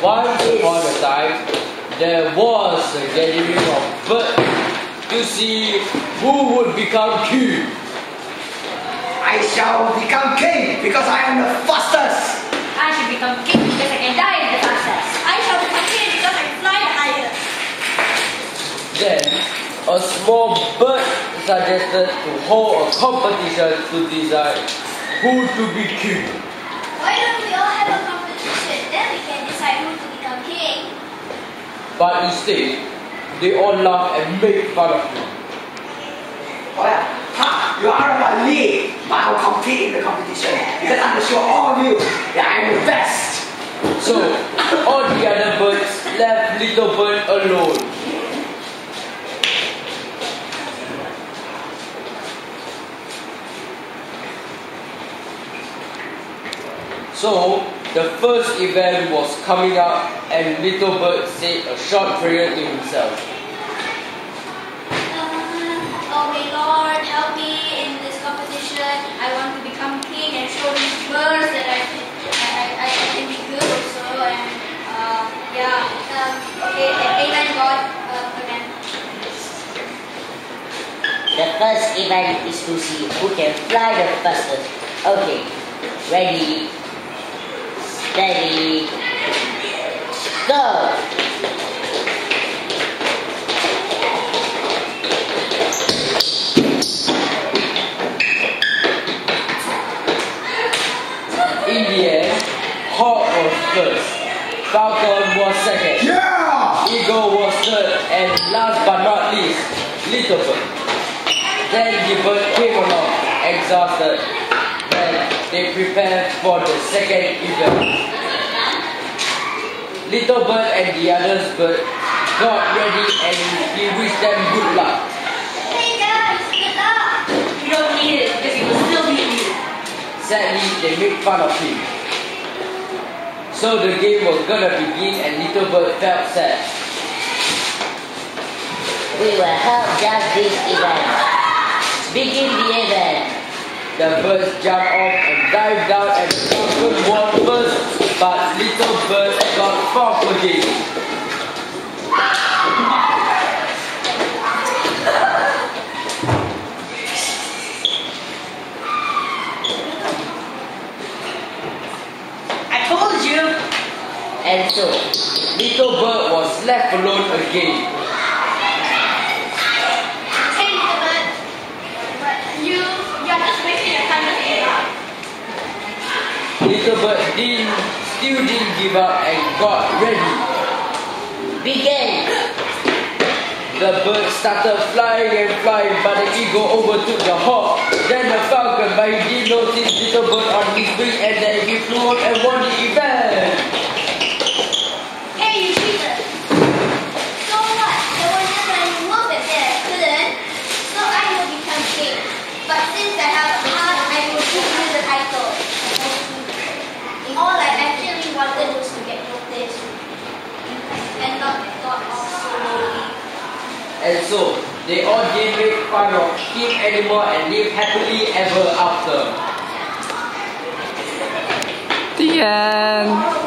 Once upon a time, there was a gathering of birds to see who would become king. I shall become king because I am the fastest. I should become king because I can dive the fastest. I shall become king because I can fly the highest. Then, a small bird suggested to hold a competition to decide who to be king. Why don't we all have a competition? Then we can decide who to become king. But instead, they all laughed and made fun of him. You are a lead, but I will compete in the competition because I'm to show all of you that I am the best. So, all the other birds left Little Bird alone. So, the first event was coming up and Little Bird said a short prayer to himself. Oh my Lord, help me in this competition. I want to become king and show these birds that I can be good also. And okay, amen God, amen. The first event is to see who can fly the fastest. Okay, ready, steady, go! In the end, Hawk was first, Falcon was second, Eagle was third, and last but not least, Little Bird. Then the bird came along, exhausted, and they prepared for the second event. Little Bird and the others bird got ready and he wished them good luck. Hey guys, good luck! You don't need it because he will still beat you. Sadly, they made fun of him. So the game was gonna begin and Little Bird felt sad. We will help judge this event. Begin the event. The birds jumped off and dived down and Falcon won first, but Little Bird got fourth again. I told you! And so, Little Bird was left alone again. Hey little bird, but you're just wasting your time to give up. Little Bird still didn't give up and got ready. begin! The bird started flying and flying, but the eagle overtook the hawk. Then the falcon, but he did notice Little Bird on his wing, and then he flew up and won the event. Hey, you cheater! So what? There was just an wolf that there, couldn't? So I will become king. But since I have a heart, I will give you the title. All I actually wanted was to get noticed and not thought of slowly. And so, they all did make fun of him anymore and lived happily ever after. The end.